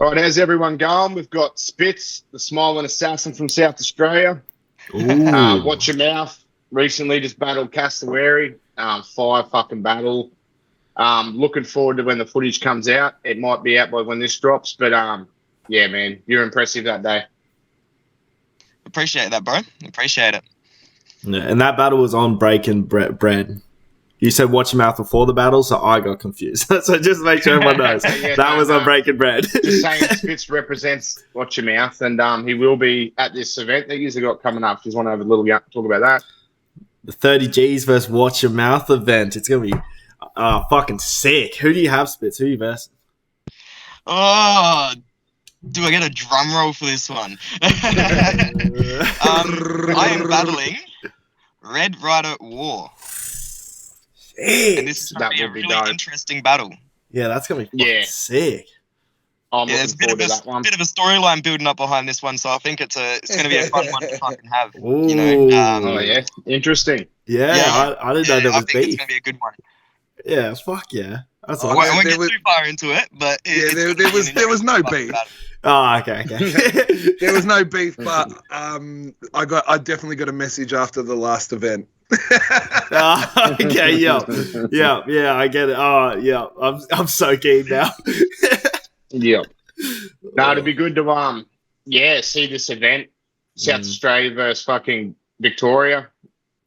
All right, how's everyone going? We've got Spitz, the smiling assassin from South Australia. Watch Your Mouth. Recently just battled Cassowary. Fire fucking battle. Looking forward to when the footage comes out. It might be out by when this drops, but yeah, man, you're impressive that day. Appreciate that, bro. Appreciate it. Yeah, and that battle was on Breaking Bread. You said Watch Your Mouth before the battle, so I got confused. So just make sure everyone knows was on Breaking Bread. Just saying, Spitz represents Watch Your Mouth, and he will be at this event that you've got coming up. Just want to have a little talk about that. The 30 Gs versus Watch Your Mouth event. It's gonna be fucking sick. Who do you have, Spitz? Who are you versus? Oh, do I get a drum roll for this one? I am battling Red Rider War. And this is going to be a really interesting battle. Yeah, that's going to be fucking sick. There's a bit of a storyline building up behind this one, so I think it's going to be a fun one to fucking have. Ooh. You know, oh yeah, interesting. Yeah, I didn't know there was beef. I think it's going to be a good one. Yeah, fuck yeah. That's I won't get too far into it, but there was no beef. Oh, okay. There was no beef, but I definitely got a message after the last event. Okay, yeah, I get it. Oh, yeah, I'm so keen now. Yeah, no, it'd be good to see this event, South Australia versus fucking Victoria.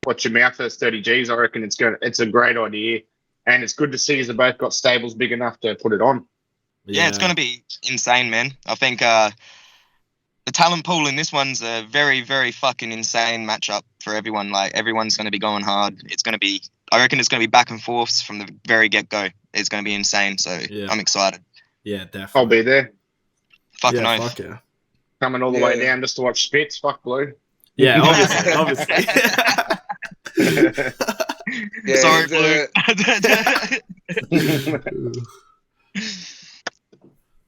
Watch Your Mouth versus 30 Gs. I reckon it's a great idea, and it's good to see they both got stables big enough to put it on. Yeah, it's going to be insane, man. I think the talent pool in this one's a very, very fucking insane matchup for everyone. Like, everyone's going to be going hard. I reckon it's going to be back and forths from the very get-go. It's going to be insane, so I'm excited. Yeah, definitely. I'll be there. Fucking oath. Fuck yeah. Coming all the way down just to watch Spitz. Fuck Blue. Yeah, obviously. Sorry, Blue.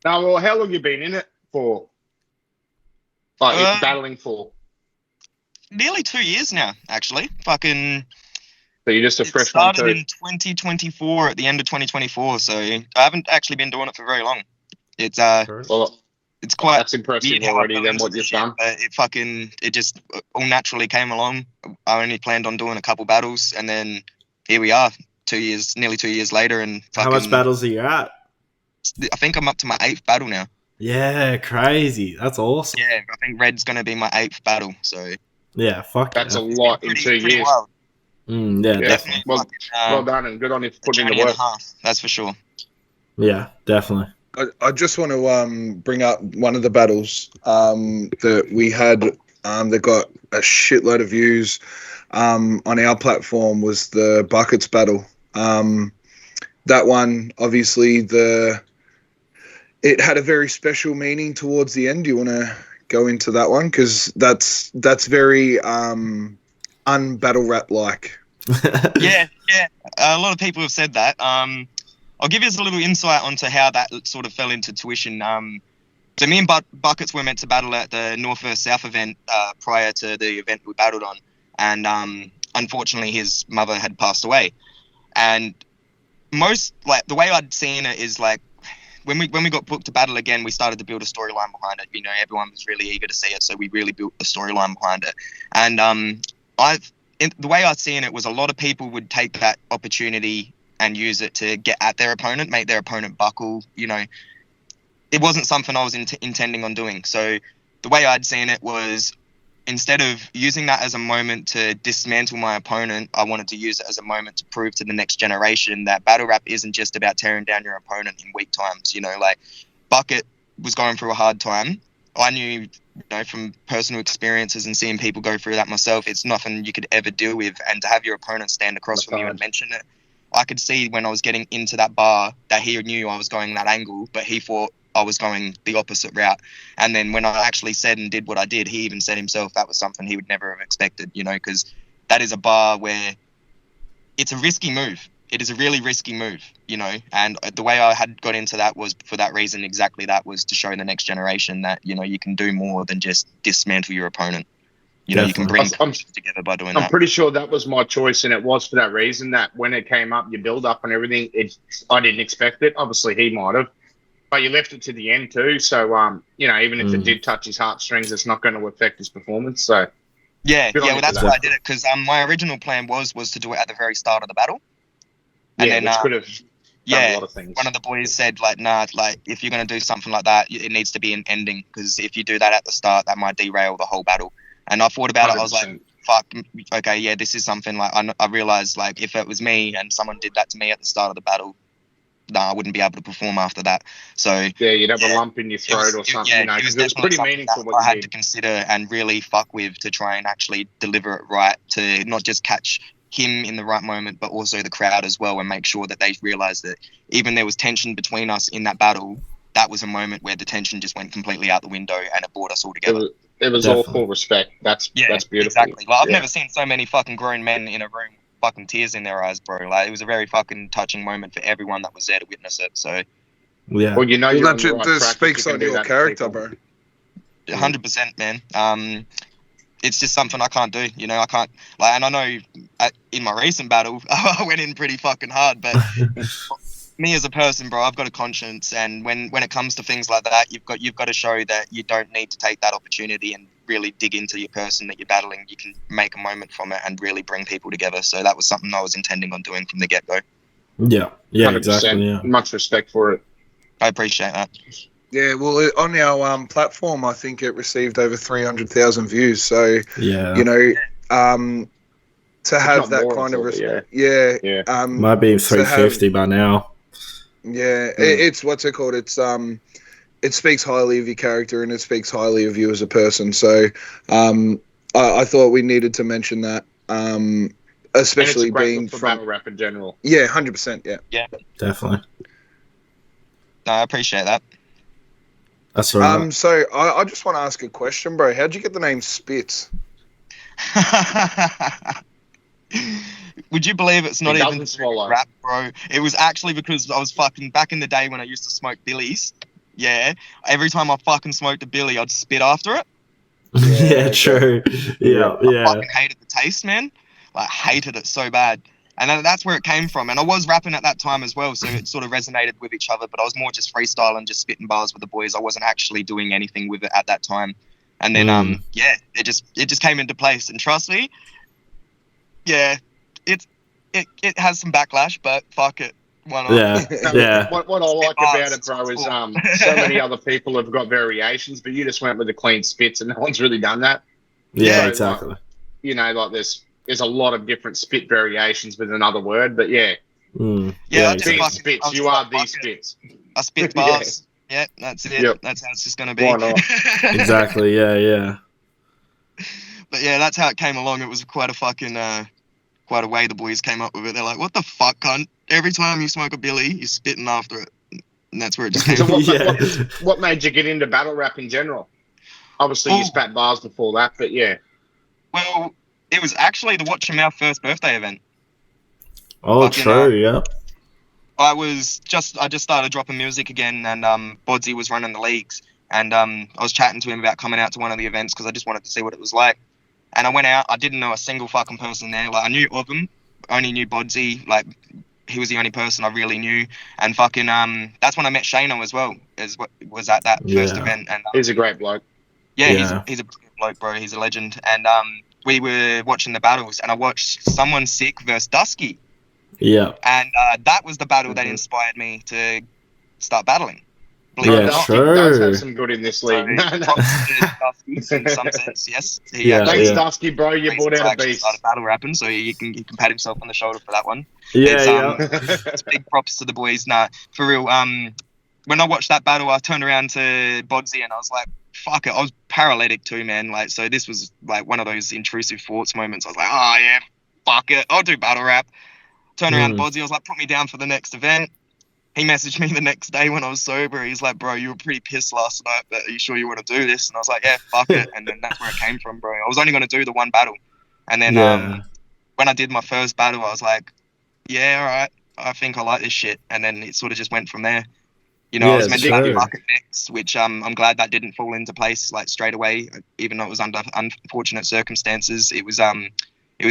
No, well, how long you been in it for? Like, battling for? Nearly 2 years now, actually. Fucking. So you're just a fresh one too? Started in 2024, at the end of 2024, so I haven't actually been doing it for very long. It's it's quite. That's impressive already. Then what you've done? It just all naturally came along. I only planned on doing a couple battles, and then here we are, nearly 2 years later, and how much battles are you at? I think I'm up to my 8th battle now. Yeah, crazy. That's awesome. Yeah, I think Red's going to be my 8th battle. So yeah, fuck. That's a lot in 2 years. Wild. Yeah, definitely. Well done, and good on you for putting in the work. That's for sure. Yeah, definitely. I just want to bring up one of the battles that we had that got a shitload of views on our platform was the Buckets battle. That one, obviously, it had a very special meaning towards the end. Do you want to go into that one? Because that's very unbattle rap like. Yeah. A lot of people have said that. I'll give you a little insight onto how that sort of fell into tuition. So me and Buckets were meant to battle at the North vs South event prior to the event we battled on, and unfortunately his mother had passed away. And the way I'd seen it is like when we got booked to battle again, we started to build a storyline behind it. You know, everyone was really eager to see it, so we really built a storyline behind it. And the way I'd seen it was a lot of people would take that opportunity and use it to get at their opponent, make their opponent buckle. You know, it wasn't something I was intending on doing. So the way I'd seen it was, instead of using that as a moment to dismantle my opponent, I wanted to use it as a moment to prove to the next generation that battle rap isn't just about tearing down your opponent in weak times. You know, like Bucket was going through a hard time. I knew, from personal experiences and seeing people go through that myself, it's nothing you could ever deal with. And to have your opponent stand across from you and mention it, I could see when I was getting into that bar that he knew I was going that angle, but he thought I was going the opposite route. And then when I actually said and did what I did, he even said himself that was something he would never have expected, because that is a bar where it's a risky move. It is a really risky move, and the way I had got into that was for that reason. Exactly, that was to show the next generation that, you can do more than just dismantle your opponent. You can bring together by doing that. I'm pretty sure that was my choice, and it was for that reason that when it came up, your build up and everything, I didn't expect it. Obviously, he might have. but you left it to the end too. So, even if it did touch his heartstrings, it's not going to affect his performance. So, well, that's why I did it, because my original plan was to do it at the very start of the battle. And then, which could have done a lot of things. One of the boys said, like, nah, like, if you're going to do something like that, it needs to be an ending, because if you do that at the start, that might derail the whole battle. And I thought about 100%. It. I was like, fuck, okay, yeah, this is something, like, I realized, like, if it was me and someone did that to me at the start of the battle, I wouldn't be able to perform after that. So you'd have a lump in your throat or something. It was pretty meaningful. What I had to consider and really fuck with to try and actually deliver it right, to not just catch him in the right moment, but also the crowd as well, and make sure that they realised that even there was tension between us in that battle, that was a moment where the tension just went completely out the window and it brought us all together. It was all full respect. That's beautiful. Exactly. Like, I've never seen so many fucking grown men in a room, fucking tears in their eyes, bro. Like, it was a very fucking touching moment for everyone that was there to witness it. So yeah, well, that speaks on your character, bro. 100%, man. It's just something I can't do, I can't, like, and I know in my recent battle, I went in pretty fucking hard, but me as a person, bro, I've got a conscience, and when it comes to things like that, you've got to show that you don't need to take that opportunity and really dig into your person that you're battling. You can make a moment from it and really bring people together. So that was something I was intending on doing from the get-go. Yeah, 100%. Exactly. Yeah. Much respect for it. I appreciate that. Yeah, well, on our platform, I think it received over 300,000 views. So, to have that kind of respect, might be 350 by now. Yeah, it's what's it called? It's it speaks highly of your character and it speaks highly of you as a person. So, I thought we needed to mention that, especially being from battle rap in general. Yeah, 100%. Yeah, definitely. No, I appreciate that. That's all right. So I just want to ask a question, bro. How'd you get the name Spitz? Would you believe it's not even rap, bro? It was actually because I was fucking back in the day when I used to smoke billies. Yeah, every time I fucking smoked a billy, I'd spit after it. Yeah, true. Yeah. I fucking hated the taste, man. Like, hated it so bad. And that's where it came from. And I was rapping at that time as well, so it sort of resonated with each other. But I was more just freestyling, just spitting bars with the boys. I wasn't actually doing anything with it at that time. And then, it just came into place. And trust me, it has some backlash, but fuck it. Why not? Yeah. What I like about it, bro, is so many other people have got variations, but you just went with a clean Spitz, and no one's really done that. Yeah, so, exactly. Like there's a lot of different spit variations with another word, but Spitz, you are the Spitz. I spit bars. Yeah, that's it. Yep. That's how it's just gonna be. Why not? Exactly. Yeah. But yeah, that's how it came along. It was quite a way the boys came up with it. They're like, "What the fuck, cunt? Every time you smoke a billy, you're spitting after it." And that's where it just came from. What made you get into battle rap in general? Obviously, you spat bars before that, but yeah. Well, it was actually the Watch Your Mouth first birthday event. Oh, true, yeah. I just started dropping music again, and Bodsy was running the leagues, and I was chatting to him about coming out to one of the events because I just wanted to see what it was like. And I went out. I didn't know a single fucking person there. Like, I knew of them, only knew Bodsy. Like, he was the only person I really knew. And fucking that's when I met Shano as well. Was at that first event. And he's a great bloke. Yeah, he's a brilliant bloke, bro. He's a legend. And we were watching the battles, and I watched Someone Sick versus Dusky. Yeah. And that was the battle that inspired me to start battling. Dusky does have some good in this league. Dusky, in some sense, yes. Thanks, Dusky, bro. You brought out a beast. Started battle rapping, so he can pat himself on the shoulder for that one. It's big props to the boys. Nah, for real. When I watched that battle, I turned around to Bodsy and I was like, fuck it. I was paralytic too, man. Like, so this was like one of those intrusive thoughts moments. I was like, oh yeah, fuck it. I'll do battle rap. Turn around to Bodsy. I was like, put me down for the next event. He messaged me the next day when I was sober. He's like, bro, you were pretty pissed last night, but are you sure you want to do this? And I was like, yeah, fuck it. And then that's where it came from, bro. I was only going to do the one battle. And then when I did my first battle, I was like, yeah, all right, I think I like this shit. And then it sort of just went from there. I was meant to do bucket next, which I'm glad that didn't fall into place like straight away, even though it was under unfortunate circumstances. It was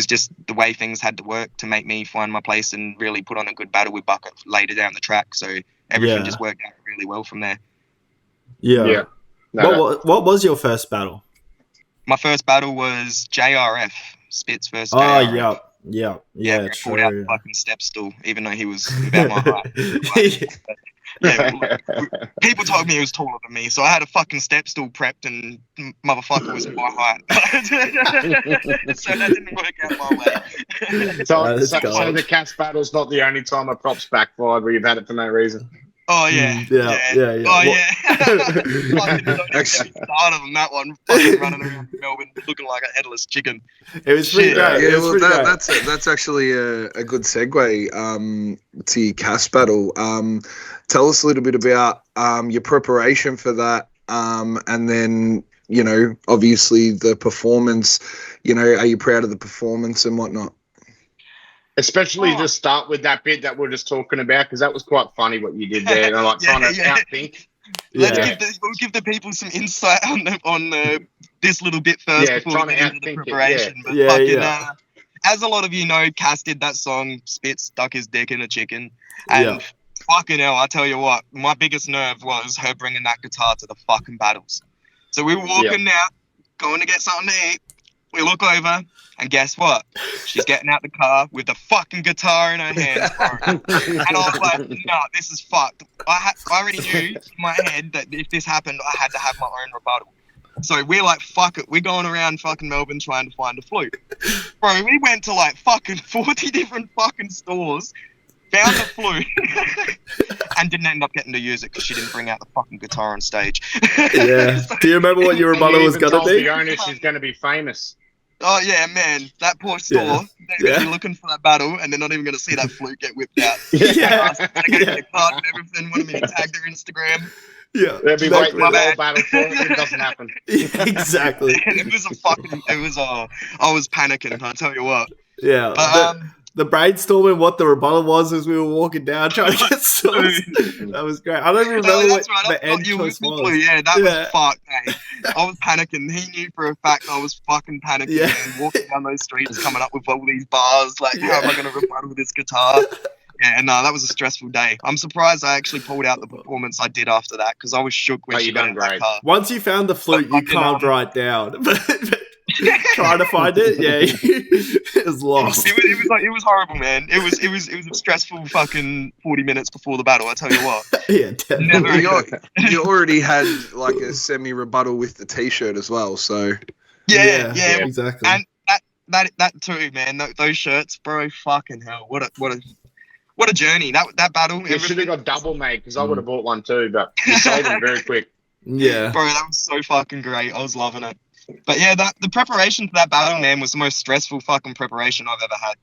just the way things had to work to make me find my place and really put on a good battle with Bucket later down the track. So everything just worked out really well from there. Yeah. No, What was your first battle? My first battle was JRF, Spitz versus Oh, JRF. yeah, I pulled out the fucking step stool, even though he was about my height. People told me he was taller than me, so I had a fucking step stool prepped, and motherfucker was my height. So that didn't work out my way. So the cast battle's not the only time a prop's backfired where you've had it for no reason. Oh yeah. Oh yeah. Actually, started on that one, fucking running around Melbourne looking like a headless chicken. It was pretty great. Yeah, well, that's actually a good segue to your cast battle. Tell us a little bit about your preparation for that, and then obviously the performance. Are you proud of the performance and whatnot? Especially to start with that bit that we're just talking about, because that was quite funny what you did there. Like trying to outthink. We'll give the people some insight on this little bit first before we get into the preparation. As a lot of you know, Cass did that song, Spitz stuck his dick in a chicken. And fucking hell, I tell you what, my biggest nerve was her bringing that guitar to the fucking battles. So we were walking out, going to get something to eat. We look over, and guess what? She's getting out the car with the fucking guitar in her hands, bro. And I was like, no, this is fucked. I already knew in my head that if this happened, I had to have my own rebuttal. So we're like, fuck it. We're going around fucking Melbourne trying to find a flute. Bro, we went to like fucking 40 different fucking stores, found the flute, and didn't end up getting to use it because she didn't bring out the fucking guitar on stage. So, do you remember what your rebuttal was going to be? The owner, she's going to be famous. Oh yeah, man, that poor store. They're gonna be looking for that battle, and they're not even gonna see that flute get whipped out. They got the card and everything. Wanted me to tag their Instagram. Yeah, they'll be waiting the whole battle for it. It doesn't happen. Exactly. It was I was panicking. I tell you what. Yeah. But, the brainstorming what the rebuttal was as we were walking down trying to get songs. That was great. I don't even remember what the end choice was. Yeah, that was fucked. Hey. I was panicking. He knew for a fact I was fucking panicking and walking down those streets coming up with all these bars like, how am I going to rebuttal this guitar? Yeah, no, that was a stressful day. I'm surprised I actually pulled out the performance I did after that because I was shook when she got in that car. Once you found the flute, you calmed right down. Trying to find it, it was lost. It was horrible, man. It was a stressful fucking 40 minutes before the battle. I tell you what. Definitely. You already had like a semi-rebuttal with the t-shirt as well, so yeah, exactly. And that too, man. Those shirts, bro. Fucking hell, what a journey. That battle. You should have got double made because I would have bought one too, but you sold them very quick. Yeah, bro, that was so fucking great. I was loving it. But yeah, the preparation for that battle, man, was the most stressful fucking preparation I've ever had.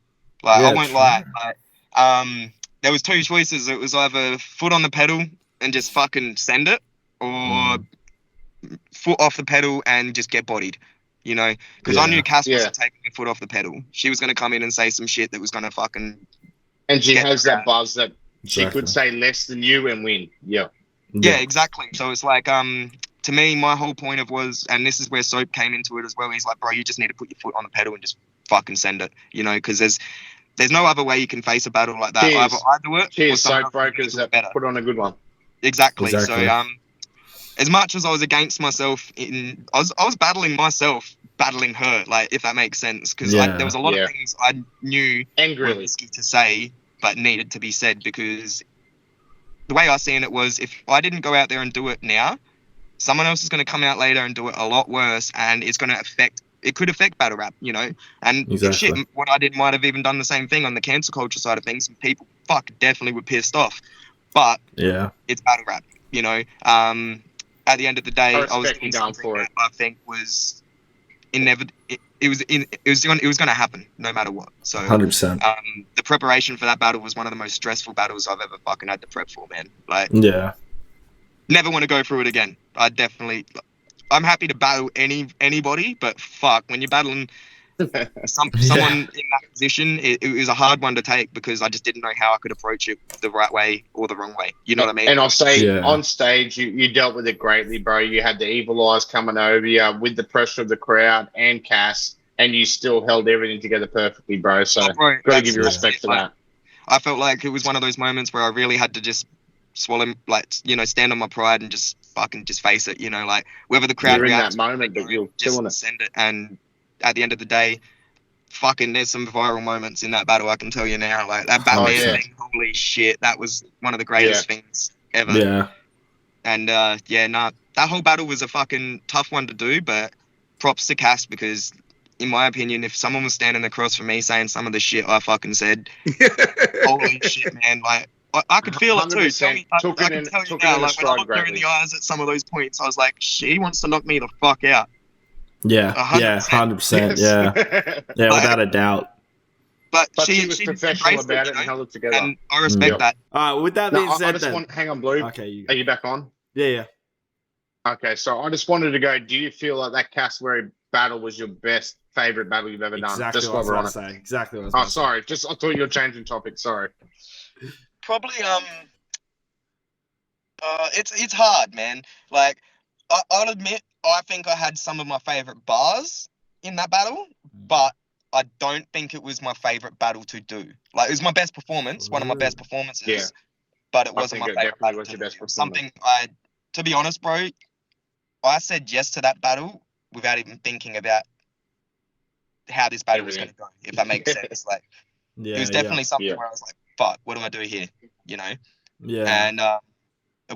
Like, I won't lie. Like, there was two choices. It was either foot on the pedal and just fucking send it, or foot off the pedal and just get bodied. Because I knew Cass wasn't taking her foot off the pedal. She was going to come in and say some shit that was going to fucking. And she has that buzz that she could say less than you and win. Yeah, exactly. So it's like, to me, my whole point was, and this is where Soap came into it as well. He's like, bro, you just need to put your foot on the pedal and just fucking send it, because there's no other way you can face a battle like that. Either I do it, or Soap brokers that put on a good one. Exactly. So, as much as I was against myself, I was battling myself, battling her, like, if that makes sense, because there was a lot of things I knew were risky to say, but needed to be said, because the way I seen it was, if I didn't go out there and do it now, someone else is going to come out later and do it a lot worse, and it's going to could affect battle rap, and shit, what I did might have even done the same thing on the cancel culture side of things, and people definitely were pissed off, but it's battle rap, at the end of the day, I was doing something that I think was inevitable. It was going to happen no matter what. So 100%. The preparation for that battle was one of the most stressful battles I've ever fucking had to prep for, man. Like, never want to go through it again. I'm happy to battle anybody, but fuck, when you're battling someone in that position, it was a hard one to take because I just didn't know how I could approach it the right way or the wrong way. You know what I mean? And I'll say on stage, you dealt with it greatly, bro. You had the evil eyes coming over you with the pressure of the crowd and Cass, and you still held everything together perfectly, bro. So got to give you respect for that. I felt like it was one of those moments where I really had to just swallow, like, you know, stand on my pride and just fucking just face it, you know, like whether the crowd You're in that reacts, moment, but you're just killing it. send it. And at the end of the day, fucking, there's some viral moments in that battle. I can tell you now, like that Batman yeah. thing. Holy shit, that was one of the greatest things ever. Yeah. And that whole battle was a fucking tough one to do, but props to Cass, because in my opinion, if someone was standing across from me saying some of the shit I fucking said, holy shit, man, like I could feel it too. I can tell you now, like when I looked her in the eyes at some of those points, I was like, she wants to knock me the fuck out. Yeah, 100%. Yeah, yeah, without a doubt. But she was professional about it and held it together. And I respect that. All right, with that being said, hang on, Blue. Okay, are you back on? Yeah. Okay, so I just wanted to go. Do you feel like that Cassowary battle was your best favorite battle you've ever done? Exactly just what I was going to say. Exactly what I was going to say. Sorry. I thought you were changing topic. Sorry. Probably it's hard, man. Like I'll admit, I think I had some of my favorite bars in that battle, but I don't think it was my favorite battle to do. Like, it was my best performance, one of my best performances, but it wasn't my favorite battle to do. Something to be honest, bro, I said yes to that battle without even thinking about how this battle was going to go, if that makes sense. Like, it was definitely something where I was like, fuck, what do I do here? You know? Yeah. And a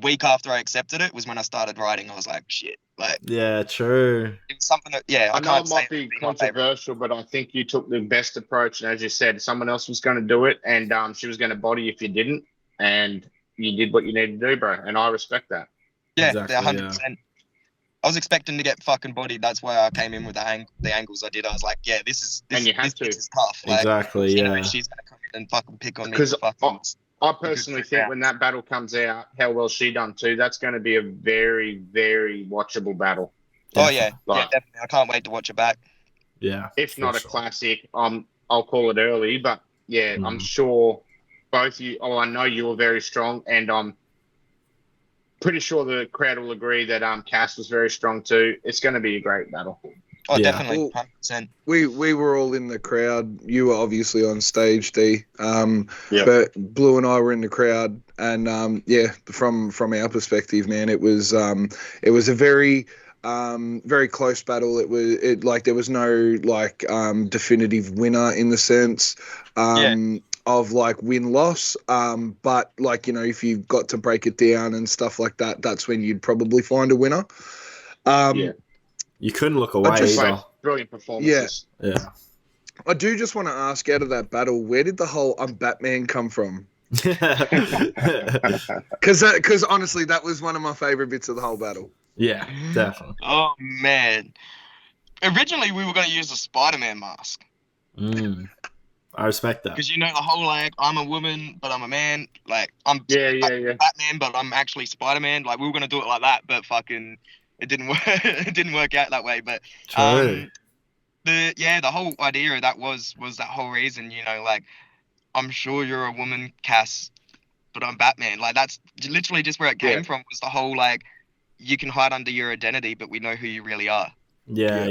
week after I accepted it was when I started writing. I was like, shit. Like, yeah, true. It's something that, I know it might be controversial, but I think you took the best approach. And as you said, someone else was going to do it, and she was going to body if you didn't, and you did what you needed to do, bro. And I respect that. Yeah, exactly, 100%. Yeah. I was expecting to get fucking bodied. That's why I came in with the angles I did. I was like, yeah, this is tough. Like, exactly, yeah. She's going to come in and fucking pick on me. Because I personally think when that battle comes out, how well she done too, that's going to be a very, very watchable battle. Oh, yeah. Yeah, definitely. I can't wait to watch it back. Yeah. If not a classic, I'll call it early. But, yeah, I'm sure both you... Oh, I know you were very strong, and I'm pretty sure the crowd will agree that Cass was very strong too. It's going to be a great battle. Oh, definitely, 100%. We were all in the crowd. You were obviously on stage, D. But Blue and I were in the crowd, and from our perspective, man, it was a very very close battle. There was no definitive winner in the sense of like win-loss. But like, you know, if you've got to break it down and stuff like that, that's when you'd probably find a winner. You couldn't look away either. Brilliant performances. Yeah. I do just want to ask, out of that battle, where did the whole "I'm Batman" come from? Because honestly, that was one of my favorite bits of the whole battle. Yeah, definitely. Oh man! Originally, we were going to use a Spider-Man mask. I respect that. Because, you know, the whole, like, I'm a woman, but I'm a man. Like, I'm Batman, but I'm actually Spider-Man. Like, we were going to do it like that, but fucking... It didn't work. It didn't work out that way, but the whole idea of that was that whole reason. You know, like, I'm sure you're a woman, Cass, but I'm Batman. Like, that's literally just where it came from. Was the whole, like, you can hide under your identity, but we know who you really are. Yeah,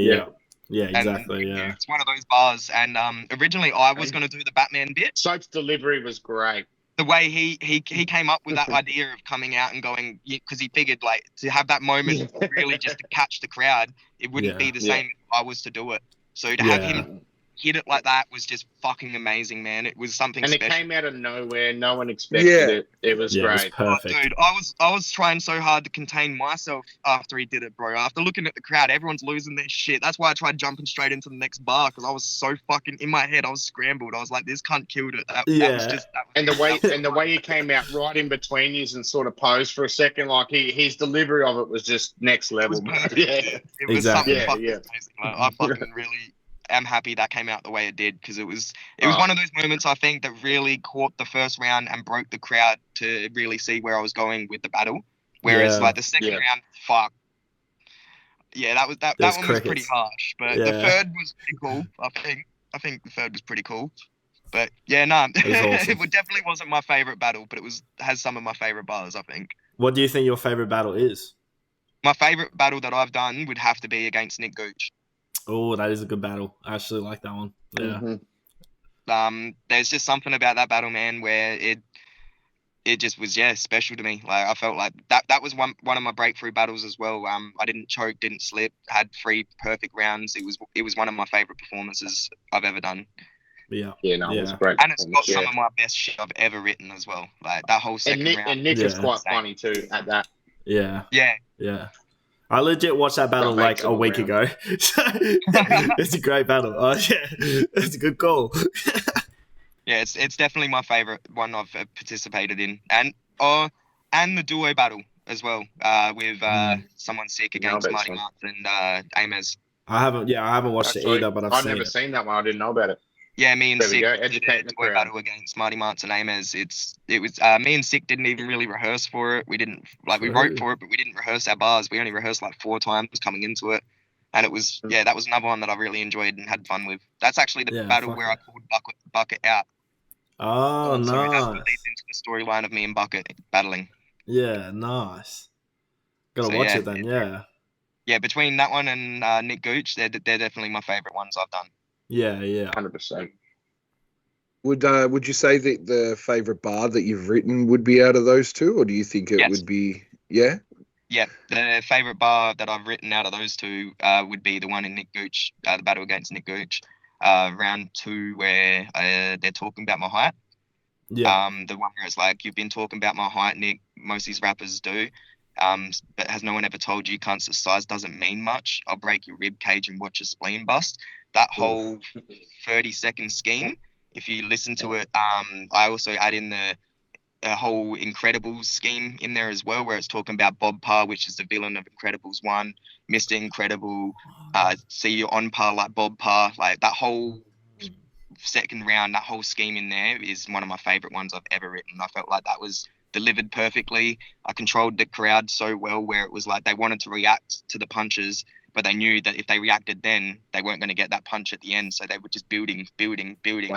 exactly. And, it's one of those bars. And originally, I was going to do the Batman bit. Soap's delivery was great. The way he came up with that idea of coming out and going, because he figured, like, to have that moment really just to catch the crowd, it wouldn't be the same if I was to do it. So to have him hit it like that was just fucking amazing, man. It was something special. And it came out of nowhere. No one expected it. It was great. It was perfect. Dude, I was trying so hard to contain myself after he did it, bro. After looking at the crowd, everyone's losing their shit. That's why I tried jumping straight into the next bar, because I was so fucking in my head. I was scrambled. I was like, this cunt killed it. The way he came out right in between you and sort of posed for a second, like his delivery of it was just next level. It was something fucking amazing. Like, I fucking really am happy that came out the way it did, because it was one of those moments, I think, that really caught the first round and broke the crowd to really see where I was going with the battle. Whereas like the second round, fuck. Yeah, that one was pretty harsh. But the third was pretty cool, I think the third was pretty cool. But yeah, no, awesome. It definitely wasn't my favorite battle, but it has some of my favorite bars, I think. What do you think your favorite battle is? My favorite battle that I've done would have to be against Nick Gooch. Oh, that is a good battle. I actually like that one. Yeah. Mm-hmm. There's just something about that battle, man, where it just was special to me. Like I felt like that was one of my breakthrough battles as well. I didn't choke, didn't slip, had 3 perfect rounds. It was one of my favorite performances I've ever done. Yeah. It was great. And it's got some of my best shit I've ever written as well. Like that whole second round. And Nick was quite funny too at that. Yeah. Yeah. Yeah. I legit watched that battle like a week ago. It's a great battle. Oh yeah, it's a good call. Yeah, it's definitely my favorite one I've participated in, and the duo battle as well with someone sick against Marty Martz and Amez. I haven't watched it either, but I've never seen that one. I didn't know about it. Yeah, me and there Sick educate did a battle against Marty Martz and Amez. It was me and Sick didn't even really rehearse for it. We didn't we wrote for it, but we didn't rehearse our bars. We only rehearsed like 4 times coming into it, and it was that was another one that I really enjoyed and had fun with. That's actually the battle where I called Bucket out. Oh, nice. So that's what leads into the storyline of me and Bucket battling. Yeah, nice. Gotta watch it then. Yeah. Yeah, between that one and Nick Gooch, they're definitely my favorite ones I've done. Yeah, 100%. Would you say that the favorite bar that you've written would be out of those 2, or do you think it would be? Yeah. Yeah, the favorite bar that I've written out of those 2 would be the one in Nick Gooch, the battle against Nick Gooch, round 2 where they're talking about my height. Yeah. The one where it's like, you've been talking about my height, Nick. Most of these rappers do. But has no one ever told you, cunts, that size doesn't mean much? I'll break your rib cage and watch your spleen bust. That whole 30-second scheme, if you listen to it, I also add in the whole Incredibles scheme in there as well, where it's talking about Bob Parr, which is the villain of Incredibles 1, Mr. Incredible, see you on par like Bob Parr. Like that whole second round, that whole scheme in there is one of my favorite ones I've ever written. I felt like that was delivered perfectly. I controlled the crowd so well, where it was like they wanted to react to the punches, but they knew that if they reacted then, they weren't going to get that punch at the end. So they were just building. Right. And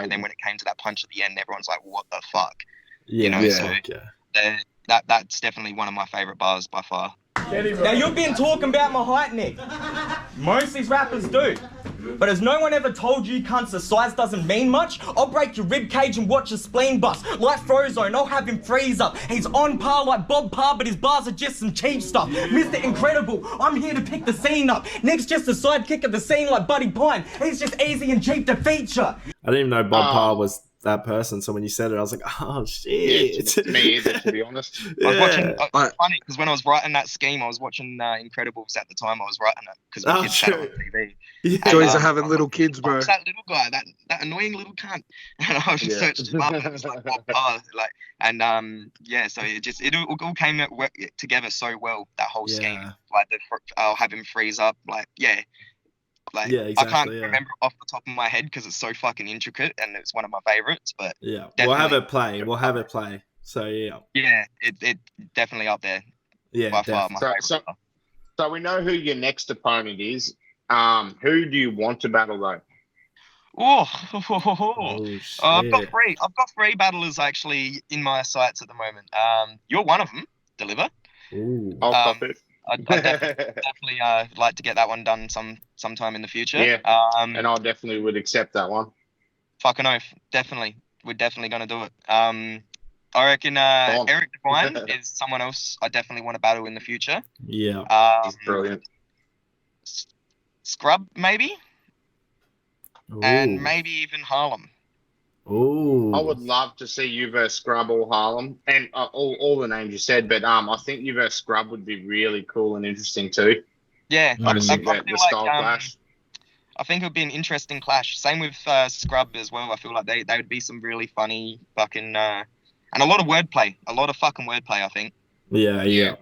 then when it came to that punch at the end, everyone's like, what the fuck? Yeah, So that's definitely one of my favorite bars by far. Now, you've been talking about my height, Nick. Most of these rappers do. But has no one ever told you, cunts, the size doesn't mean much? I'll break your rib cage and watch your spleen bust. Like Frozone, I'll have him freeze up. He's on par like Bob Parr, but his bars are just some cheap stuff. Mr. Incredible, I'm here to pick the scene up. Nick's just a sidekick of the scene like Buddy Pine. He's just easy and cheap to feature. I didn't even know Bob Parr was that person, so when you said it, I was like, oh shit. Yeah, me either, to be honest. I was watching, it's funny because when I was writing that scheme, I was watching Incredibles at the time I was writing it, because my kids had it on TV. Yeah. Joys of having little kids, bro. That little guy, that annoying little cunt. And I was just searching him up, and it was like Bob Parr, so it all came together so well, that whole scheme. Like I'll have him freeze up, exactly, I can't remember off the top of my head because it's so fucking intricate and it's one of my favorites. But we'll have it play. So it definitely up there. Yeah, by far my favorite. So we know who your next opponent is. Who do you want to battle though? I've got 3 battlers actually in my sights at the moment. You're one of them, Deliver. I'll cop it. I'd definitely like to get that one done sometime in the future. Yeah, and I definitely would accept that one. Fucking oath, definitely. We're definitely going to do it. I reckon Eric Devine is someone else I definitely want to battle in the future. Yeah. He's brilliant. Scrub, maybe? Ooh. And maybe even Harlem. Ooh. I would love to see you versus Scrub or Harlem, and all the names you said, but I think you versus Scrub would be really cool and interesting too. Yeah, I just think the style clash. I think it would be an interesting clash. Same with Scrub as well. I feel like they would be some really funny fucking and a lot of wordplay, a lot of fucking wordplay. I think. Yeah.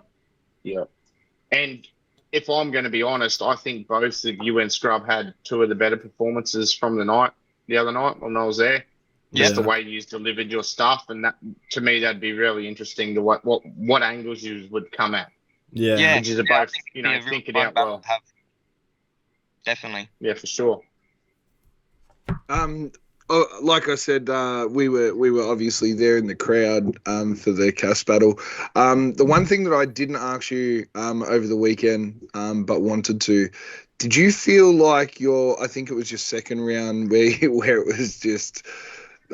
And if I'm going to be honest, I think both of you and Scrub had 2 of the better performances from the other night when I was there. Just the way you delivered your stuff, and that to me that'd be really interesting to what angles you would come at. Yeah. Which is both think it out well. Definitely. Yeah, for sure. Like I said, we were obviously there in the crowd for the cast battle. The one thing that I didn't ask you over the weekend, but wanted to, did you feel like I think it was your second round where it was just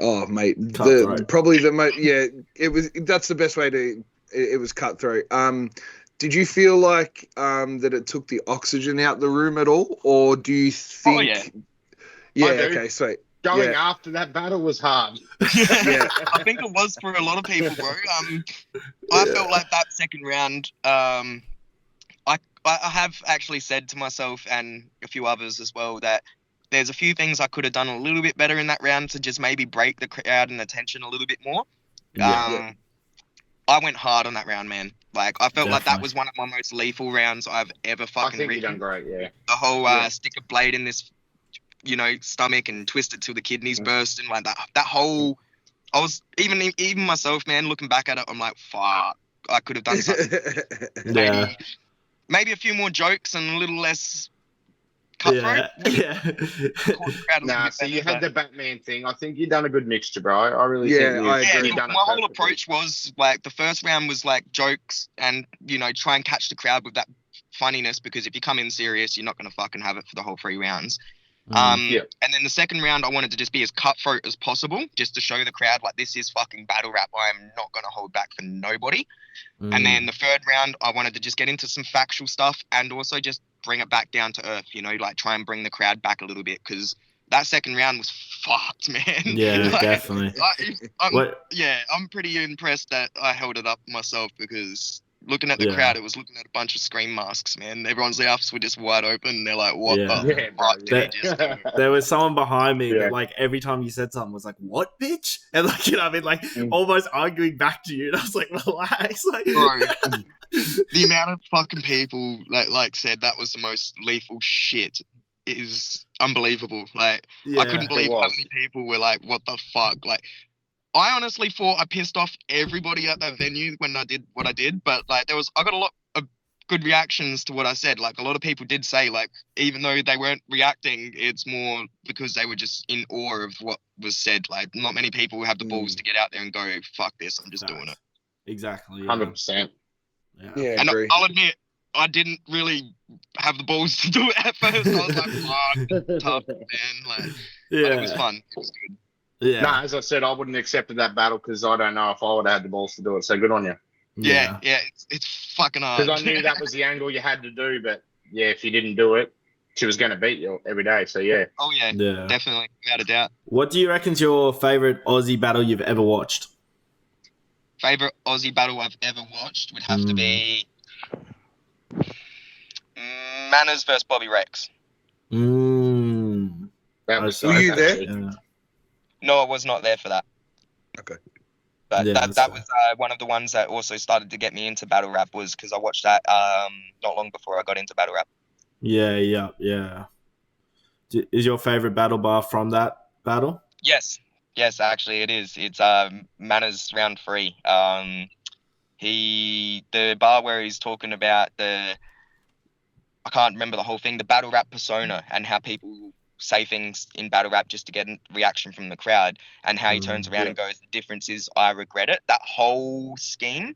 Oh, mate, Cutthroat. probably the most. Yeah, it was. That's the best way to. It was cutthroat. Did you feel like that it took the oxygen out the room at all, or do you think? Oh, yeah. Yeah. I do. Okay. Sweet. Going Yeah. after that battle was hard. Yeah. I think it was for a lot of people, bro. I felt like that second round. I have actually said to myself and a few others as well that there's a few things I could have done a little bit better in that round to just maybe break the crowd and the tension a little bit more. I went hard on that round, man. Like, I felt like that was one of my most lethal rounds I've ever fucking I think written. you done great, yeah. The whole stick a blade in this, stomach and twist it till the kidneys burst and like that whole. I was even myself, man. Looking back at it, I'm like, fuck. I could have done something. Maybe a few more jokes and a little less cutthroat. Nah, so you had the Batman thing. I think you done a good mixture, bro. I really think I agree. My whole approach was like the first round was like jokes and try and catch the crowd with that funniness, because if you come in serious, you're not gonna fucking have it for the whole 3 rounds. And then the second round, I wanted to just be as cutthroat as possible, just to show the crowd like this is fucking battle rap. I am not gonna hold back for nobody. And then the third round, I wanted to just get into some factual stuff and also just bring it back down to earth. Like try and bring the crowd back a little bit, because that second round was fucked, man. Yeah, definitely. I'm pretty impressed that I held it up myself, because looking at the crowd, it was looking at a bunch of scream masks, man. Everyone's mouths were just wide open. And they're like, what the fuck did he just do? There was someone behind me that, like, every time you said something was like, what, bitch? And, like, almost arguing back to you. And I was like, relax. Like, bro, the amount of fucking people like said that was the most lethal shit is unbelievable. Like, I couldn't believe how many people were like, what the fuck? Like, I honestly thought I pissed off everybody at that venue when I did what I did, but like I got a lot of good reactions to what I said. Like, a lot of people did say, like, even though they weren't reacting, it's more because they were just in awe of what was said. Like, not many people have the balls to get out there and go, fuck this, I'm just doing it. Exactly. 100%. Yeah, and I'll admit, I didn't really have the balls to do it at first. I was like, fuck, tough, man. Like, but it was fun. It was good. Yeah. No, as I said, I wouldn't have accepted that battle because I don't know if I would have had the balls to do it. So good on you. Yeah, it's fucking hard. Because I knew that was the angle you had to do, but yeah, if you didn't do it, she was going to beat you every day. So yeah. Oh yeah, definitely, without a doubt. What do you reckon's your favorite Aussie battle you've ever watched? Favorite Aussie battle I've ever watched would have to be Manners versus Bobby Rex. Were you there? Yeah. No, I was not there for that. Okay. But that was one of the ones that also started to get me into battle rap, was because I watched that not long before I got into battle rap. Yeah. Is your favorite battle bar from that battle? Yes, actually it is. It's Manners round 3. The bar where he's talking about I can't remember the whole thing, the battle rap persona and how people say things in battle rap just to get a reaction from the crowd, and how he turns around and goes, the difference is I regret it. That whole scheme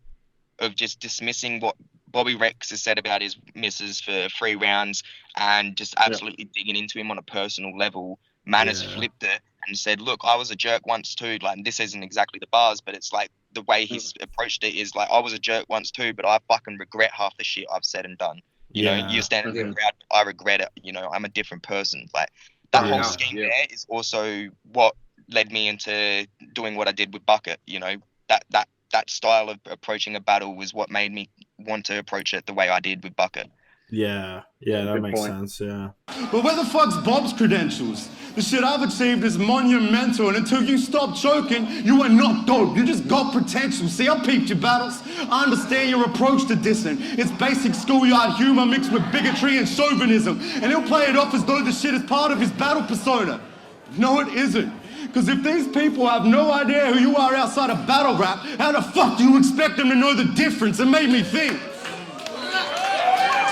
of just dismissing what Bobby Rex has said about his misses for 3 rounds and just absolutely digging into him on a personal level. Manners flipped it and said, look, I was a jerk once too. Like, this isn't exactly the bars, but it's like the way he's approached it is like, I was a jerk once too, but I fucking regret half the shit I've said and done. You know, you stand in the crowd, I regret it. I'm a different person. Like, that whole scheme there is also what led me into doing what I did with Bucket. That style of approaching a battle was what made me want to approach it the way I did with Bucket. Yeah, that makes sense, yeah. But where the fuck's Bob's credentials? The shit I've achieved is monumental, and until you stop choking, you are not dope. You just got potential. See, I peeped your battles. I understand your approach to dissing. It's basic schoolyard humor mixed with bigotry and chauvinism, and he'll play it off as though the shit is part of his battle persona. No, it isn't. Because if these people have no idea who you are outside of battle rap, how the fuck do you expect them to know the difference? It made me think.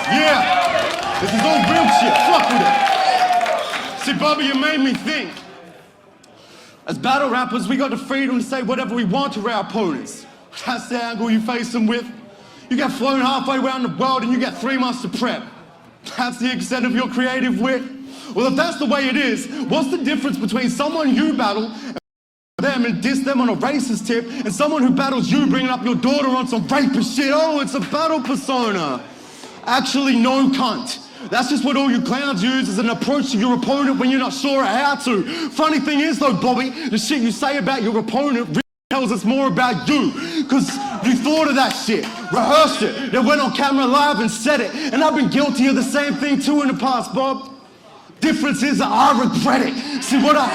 Yeah, this is all real shit. Fuck with it. See, Bobby, you made me think. As battle rappers, we got the freedom to say whatever we want to our opponents. That's the angle you face them with. You get flown halfway around the world and you get 3 months to prep. That's the extent of your creative wit. Well, if that's the way it is, what's the difference between someone you battle and them and diss them on a racist tip, and someone who battles you bringing up your daughter on some rapist shit. Oh, it's a battle persona. Actually, no, cunt. That's just what all you clowns use as an approach to your opponent when you're not sure how to. Funny thing is though, Bobby, the shit you say about your opponent really tells us more about you. Cause you thought of that shit, rehearsed it, then went on camera live and said it. And I've been guilty of the same thing too in the past, Bob. Difference is that I regret it. See what I...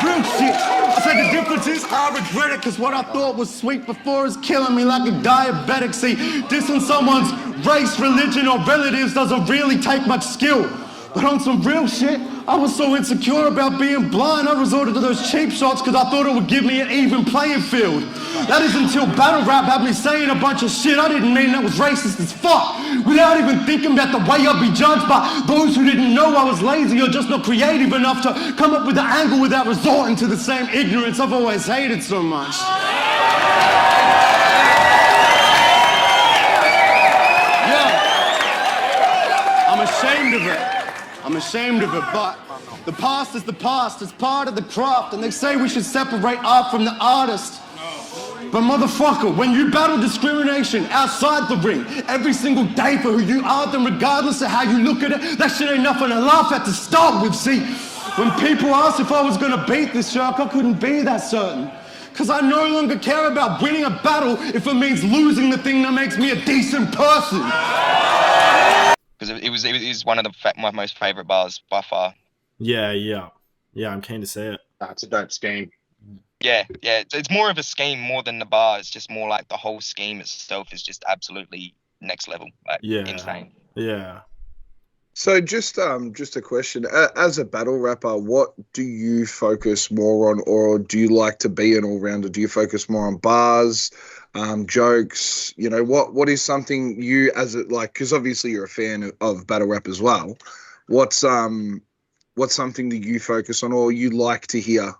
Real shit. I said the difference is I regret it, cause what I thought was sweet before is killing me like a diabetic. See, dissing someone's race, religion, or relatives doesn't really take much skill. But on some real shit, I was so insecure about being blind, I resorted to those cheap shots because I thought it would give me an even playing field. That is until battle rap had me saying a bunch of shit I didn't mean that was racist as fuck, without even thinking about the way I'd be judged by those who didn't know I was lazy or just not creative enough to come up with the angle without resorting to the same ignorance I've always hated so much. Yeah, I'm ashamed of it. I'm ashamed of it, but the past is the past. It's part of the craft, and they say we should separate art from the artist. But motherfucker, when you battle discrimination outside the ring every single day for who you are, then regardless of how you look at it, that shit ain't nothing to laugh at to start with. See, when people asked if I was gonna beat this shark, I couldn't be that certain. Cause I no longer care about winning a battle if it means losing the thing that makes me a decent person. Because it was one of my most favourite bars by far. Yeah, I'm keen to see it. That's a dope scheme. Yeah. It's more of a scheme more than the bar. It's just more like the whole scheme itself is just absolutely next level. Like, insane. Yeah. So just a question. As a battle rapper, what do you focus more on, or do you like to be an all-rounder? Do you focus more on bars, jokes? You know, what is something you, as a, like, because obviously you're a fan of battle rap as well. What's something that you focus on or you like to hear?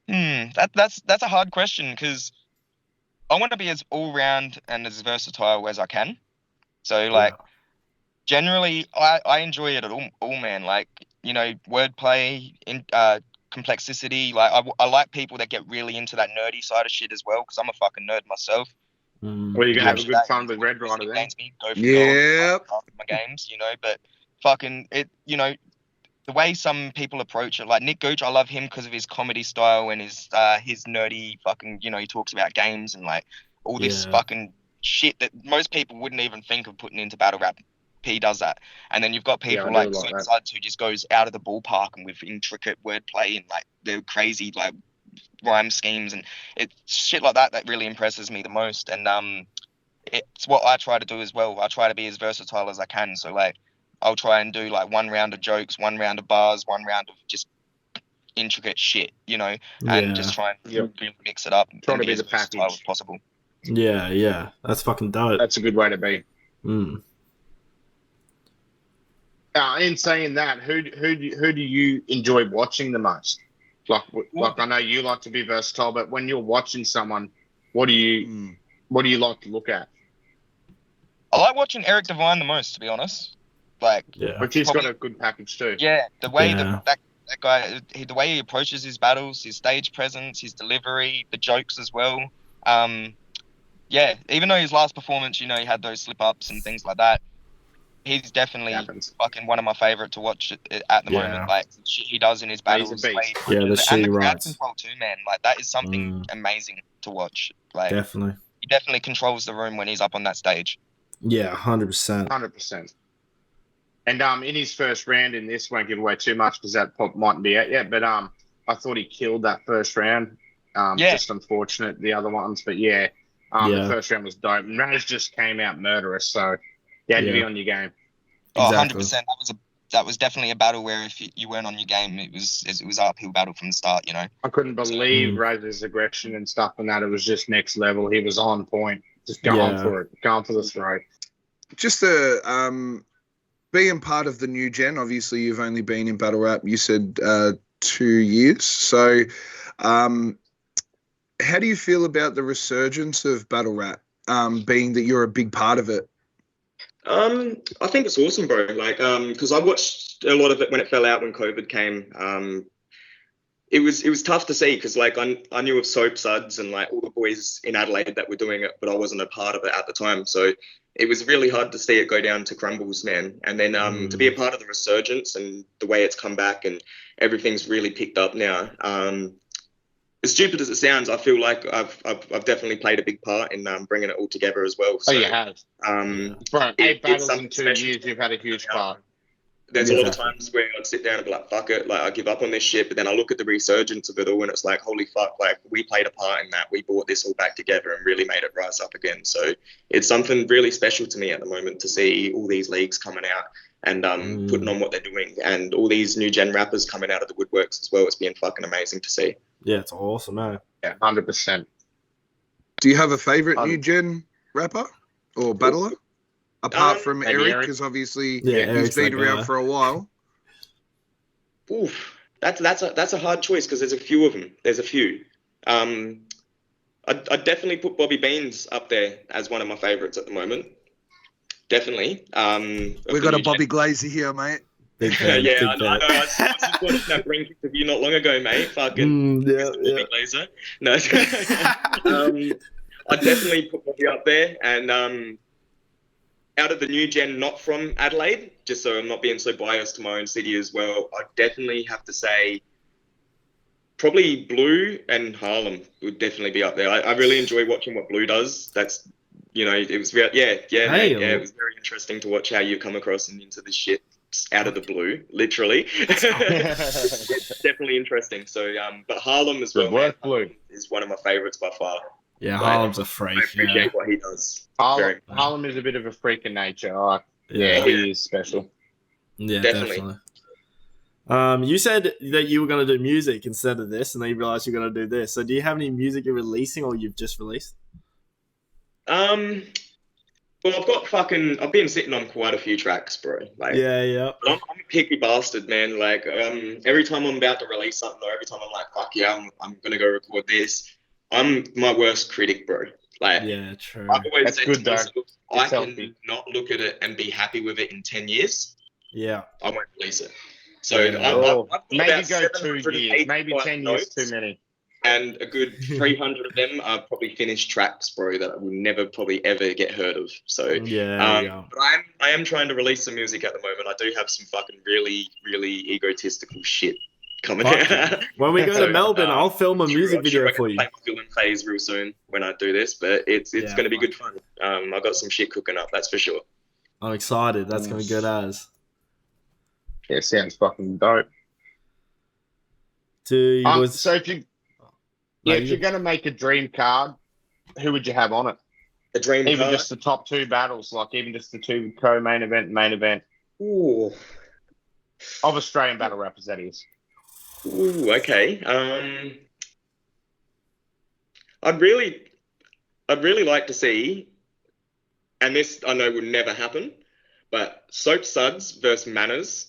That's a hard question because I want to be as all-round and as versatile as I can. So like. Yeah. Generally, I enjoy it at all, man. Like, you know, wordplay, complexity. Like, I like people that get really into that nerdy side of shit as well, because I'm a fucking nerd myself. Well, you're going to have a good fun with Red Rider then. Yeah. My games, you know, but fucking it, you know, the way some people approach it, like Nick Gooch, I love him because of his comedy style and his nerdy fucking, you know, he talks about games and like all this fucking shit that most people wouldn't even think of putting into battle rap. He does that, and then you've got people like Suds who just goes out of the ballpark and with intricate wordplay and like the crazy like rhyme schemes, and it's shit like that really impresses me the most. And it's what I try to do as well. I try to be as versatile as I can. So like I'll try and do like one round of jokes, one round of bars, one round of just intricate shit, you know, and just try and really mix it up. Trying to be as versatile as possible. Yeah, that's fucking dope. That's a good way to be. In saying that, who do you enjoy watching the most? Like I know you like to be versatile, but when you're watching someone, what do you like to look at? I like watching Eric Devine the most, to be honest. Like, but he's got a good package too. Yeah, the way that guy, the way he approaches his battles, his stage presence, his delivery, the jokes as well. Even though his last performance, you know, he had those slip ups and things like that. He's definitely fucking one of my favorite to watch at the moment. Like shit he does in his battles, the shit he writes. Control too, man. Like that is something amazing to watch. Like definitely, he definitely controls the room when he's up on that stage. Yeah, 100%. 100%. And in his first round in this, won't give away too much because that pop mightn't be out yet. But I thought he killed that first round. Just unfortunate the other ones, but the first round was dope. And Raz just came out murderous, so. You had to be on your game. Exactly. 100%. That was definitely a battle where if you weren't on your game, it was uphill battle from the start, you know. I couldn't believe Raz's aggression and stuff and that. It was just next level. He was on point. Just going for it. Going for the throat. Just being part of the new gen, obviously you've only been in battle rap, you said 2 years. So how do you feel about the resurgence of battle rap, being that you're a big part of it? I think it's awesome, bro. Like, because I watched a lot of it when it fell out when COVID came. It was tough to see because like I knew of Soap Suds and like all the boys in Adelaide that were doing it, but I wasn't a part of it at the time. So it was really hard to see it go down to crumbles, man. And then to be a part of the resurgence and the way it's come back and everything's really picked up now. As stupid as it sounds, I feel like I've definitely played a big part in bringing it all together as well. So, you have. Bro, 8 battles in 2 years, you've had a huge part. There's a lot of times where I'd sit down and be like, fuck it, like I give up on this shit, but then I look at the resurgence of it all and it's like, holy fuck, like we played a part in that. We brought this all back together and really made it rise up again. So it's something really special to me at the moment to see all these leagues coming out and putting on what they're doing and all these new gen rappers coming out of the woodworks as well. It's been fucking amazing to see. Yeah, it's awesome, man. Yeah, 100%. Do you have a favorite new gen rapper or battler? Apart from Eric, because obviously he's been around for a while. Oof, that's a hard choice because there's a few of them. There's a few. I'd definitely put Bobby Beans up there as one of my favorites at the moment. Definitely. We've got a Bobby Glazer here, mate. Yeah, I know. I was just watching that Brink interview not long ago, mate. Fucking Bobby Glazer. No, I'd definitely put Bobby up there and. Out of the new gen, not from Adelaide, just so I'm not being so biased to my own city as well, I'd definitely have to say probably Blue and Harlem would definitely be up there. I really enjoy watching what Blue does. That's, it was very, it was very interesting to watch how you come across and into this shit out of the blue, literally. It's definitely interesting. So, but Harlem as well, man, Blue is one of my favorites by far. Yeah, Harlem's a freak. I appreciate what he does. Harlem is a bit of a freak in nature. He is special. Yeah, definitely. You said that you were going to do music instead of this, and then you realized you're going to do this. So do you have any music you're releasing or you've just released? Well, I've been sitting on quite a few tracks, bro. Like, yeah. But I'm a picky bastard, man. Like, every time I'm about to release something or every time I'm like, fuck yeah, I'm going to go record this, I'm my worst critic, bro. Like, yeah, true. I've always That's said good, to myself, I can healthy. not look at it and be happy with it in 10 years. Yeah. I won't release it. So I've maybe go 2 years, maybe 10 years too many. And a good 300 of them are probably finished tracks, bro, that I will never probably ever get heard of. So but I am trying to release some music at the moment. I do have some fucking really, really egotistical shit coming out. When we go to Melbourne, I'll film a music video for you. I'll play my villain phase real soon when I do this, but it's going to be good fun. I've got some shit cooking up, that's for sure. I'm excited. That's going to be good as. Yeah, sounds fucking dope. So if you're going to make a dream card, who would you have on it? A dream card? Even just the top 2 battles, like even just the 2 co-main event and main event. Ooh. Of Australian battle rappers, that is. Ooh, okay. I'd really like to see, and this I know would never happen, but Soap Suds versus Manners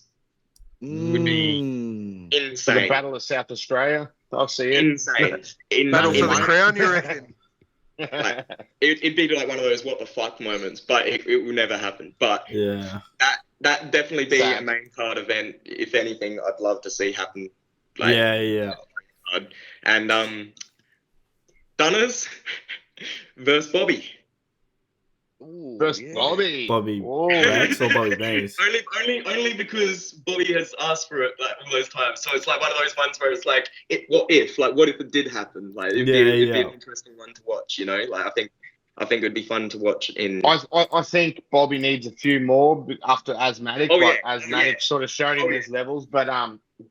would be insane. For the Battle of South Australia, I'll see it. Insane. Battle for the crown, you reckon? Like, it'd be like one of those what the fuck moments, but it will never happen. But that definitely be a main card event. If anything, I'd love to see happen. Like, And Dunners versus Bobby. Ooh, versus Bobby. Bobby Rex or Bobby Bass? Only because Bobby has asked for it like all those times. So it's like one of those ones where it's like, what if it did happen? Like it'd be an interesting one to watch, Like I think it'd be fun to watch. I think Bobby needs a few more after Asthmatic. Asthmatic sort of showed him his levels, but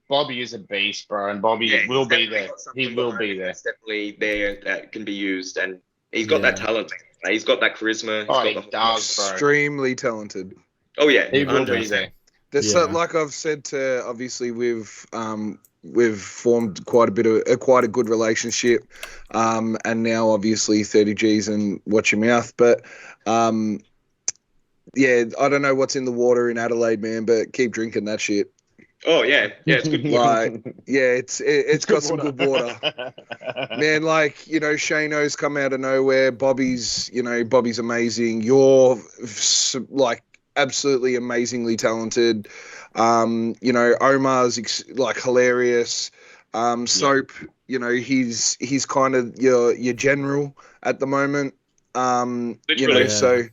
Bobby is a beast, bro, and Bobby will be there. He will be there. It's definitely there that can be used, and he's got that talent. He's got that charisma. He does, bro. Extremely talented. Oh yeah, he will be there. Like I've said to, obviously we've formed quite a good relationship, and now obviously 30 G's and watch your mouth. But I don't know what's in the water in Adelaide, man. But keep drinking that shit. Oh yeah, it's good. It's got some good water, man. Like Shano's come out of nowhere. Bobby's amazing. You're like absolutely amazingly talented. You know, Omar's hilarious. Soap, you know, he's kind of your general at the moment. You know, so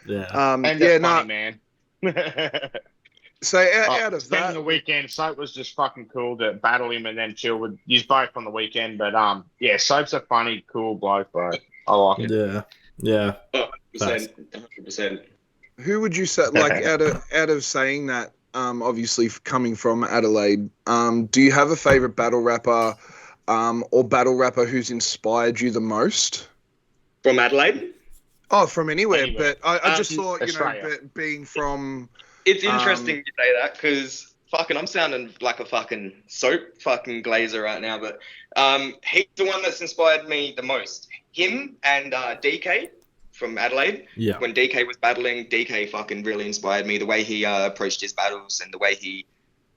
and funny, man. So out of spending that, the weekend, Soap was just fucking cool to battle him and then chill with you both on the weekend. But Soap's a funny, cool bloke, bro. I like it. Yeah. 100%. Who would you say, like, out of saying that, obviously coming from Adelaide, do you have a favorite battle rapper, or battle rapper who's inspired you the most? From Adelaide? Oh, from anywhere. But I just thought, Australia. being from... It's interesting you say that because I'm sounding like a fucking soap fucking glazer right now, but he's the one that's inspired me the most. Him and DK from Adelaide. Yeah. When DK was battling, DK fucking really inspired me. The way he approached his battles and the way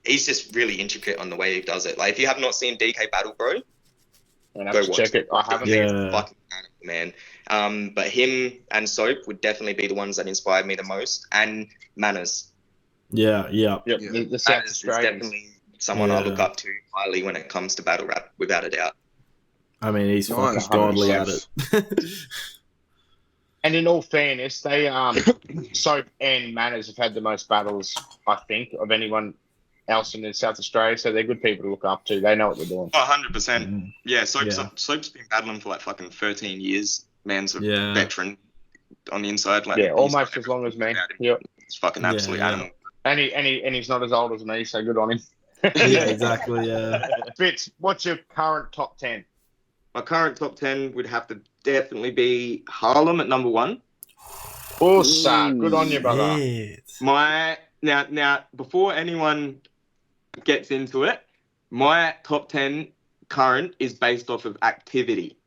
he's just really intricate on the way he does it. Like, if you have not seen DK battle, bro, go check it. I haven't. Yeah. Fucking man. But him and Soap would definitely be the ones that inspired me the most, and Manners. Yeah. The South Manners is Australians. definitely someone I look up to highly when it comes to battle rap, without a doubt. I mean, he's fucking 100%. godly at it. And in all fairness, they Soap and Manners have had the most battles, I think, of anyone else in South Australia. So they're good people to look up to. They know what they're doing. 100%. Yeah, Soap's been battling for like fucking 13 years. Man's a veteran on the inside. Like, almost as long as me. Yep. It's fucking absolute animal. And he's not as old as me, so good on him. Yeah, exactly. Yeah. Spitz, what's your current top 10? My current top 10 would have to definitely be Harlem at number 1. Awesome. Good on you, brother. Now, before anyone gets into it, my top 10 current is based off of activity,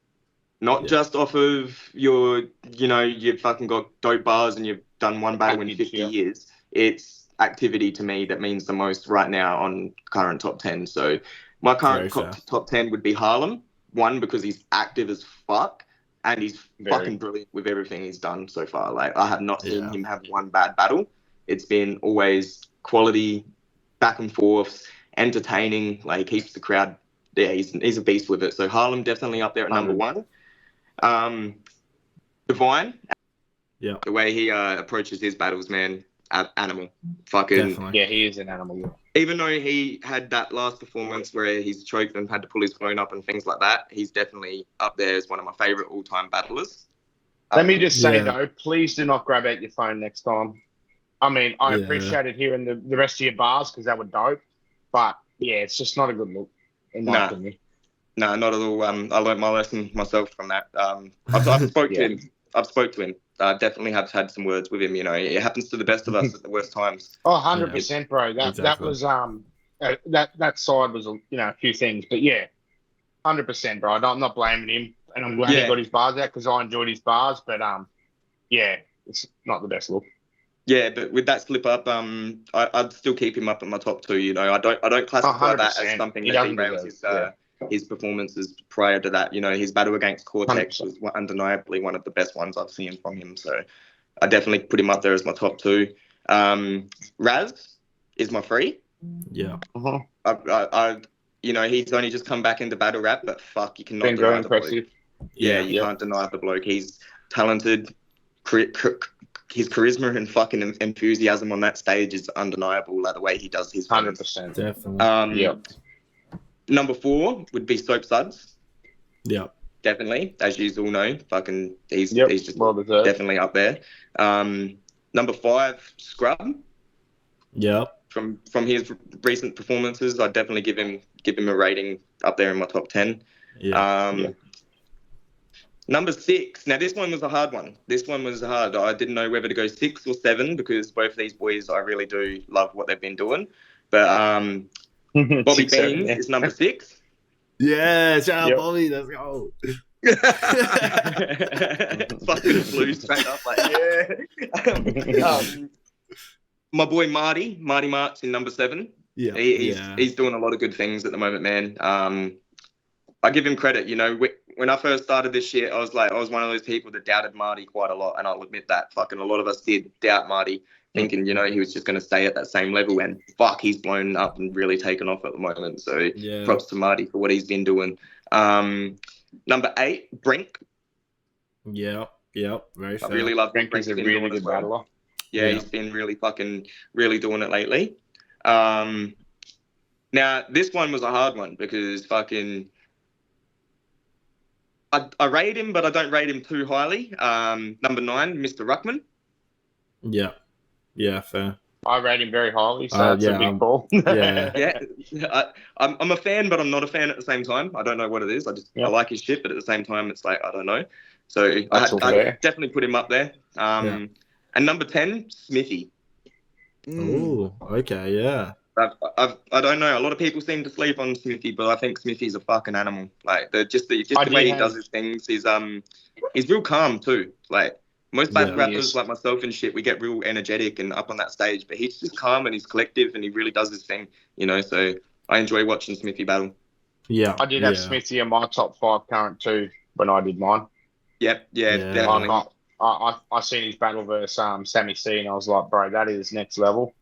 not just off of you've fucking got dope bars and you've done one battle in 50 years. It's activity to me that means the most right now on current top 10. So my current top 10 would be Harlem. One, because he's active as fuck and he's fucking brilliant with everything he's done so far. Like, I have not seen him have one bad battle. It's been always quality, back and forth, entertaining. Like, keeps the crowd. Yeah, he's a beast with it. So Harlem definitely up there at number 1. Divine. Yeah. The way he approaches his battles, man. Animal. Fucking. Definitely. Yeah, he is an animal. Even though he had that last performance where he's choked and had to pull his phone up and things like that, he's definitely up there as one of my favorite all-time battlers. Let me just say, though, please do not grab out your phone next time. I mean, I appreciated hearing the rest of your bars because they were dope, but yeah, it's just not a good look in my opinion. No, not at all. I learned my lesson myself from that. I've spoke to him. Definitely have had some words with him. You know, it happens to the best of us at the worst times. Oh, 100%, bro. That was that side was a few things, but yeah, 100%, bro. I'm not blaming him, and I'm glad he got his bars out because I enjoyed his bars. But it's not the best look. Yeah, but with that slip up, I'd still keep him up in my top 2. You know, I don't classify that as something that derails his performances prior to that. You know, his battle against Cortex 100%. Was undeniably one of the best ones I've seen from him. So I definitely put him up there as my top 2. Raz is my 3. Yeah. He's only just come back into battle rap, but fuck, you cannot deny the bloke. Yeah, you can't deny the bloke. He's talented. His charisma and fucking enthusiasm on that stage is undeniable. Like the way he does his 100%. Definitely. Number 4 would be Soap Suds. Yeah. Definitely. As you all know, fucking he's just definitely up there. Number 5, Scrub. Yeah. From his recent performances, I'd definitely give him a rating up there in my top 10. Number 6. Now this one was a hard one. I didn't know whether to go 6 or 7 because both of these boys, I really do love what they've been doing. But Bobby Beans is number 6. Yeah, shout out Bobby. Let's go. Fucking flew straight up like my boy Marty Mart's in number 7. He's doing a lot of good things at the moment, man. I give him credit. You know, when I first started this shit, I was one of those people that doubted Marty quite a lot, and I'll admit that. Fucking a lot of us did doubt Marty, thinking, you know, he was just going to stay at that same level, and fuck, he's blown up and really taken off at the moment. So props to Marty for what he's been doing. Number 8, Brink. Yeah, very fair. I really love Brink. He's a really good battler. Yeah, he's been really doing it lately. Now, this one was a hard one because fucking... I rate him, but I don't rate him too highly. Number 9, Mr. Ruckman. Yeah, fair. I rate him very highly, so that's a big call. I'm a fan, but I'm not a fan at the same time. I don't know what it is. I like his shit, but at the same time, it's like, I don't know. So I definitely put him up there. And number 10, Smithy. Ooh, okay, yeah. I don't know. A lot of people seem to sleep on Smithy, but I think Smithy's a fucking animal. Like the way he does his things is he's real calm too. Like most bad rappers like myself and shit, we get real energetic and up on that stage, but he's just calm and he's collective and he really does his thing, you know. So I enjoy watching Smithy battle. Yeah, I did have Smithy in my top 5 current too when I did mine. Definitely. I seen his battle versus Sammy C, and I was like, bro, that is next level.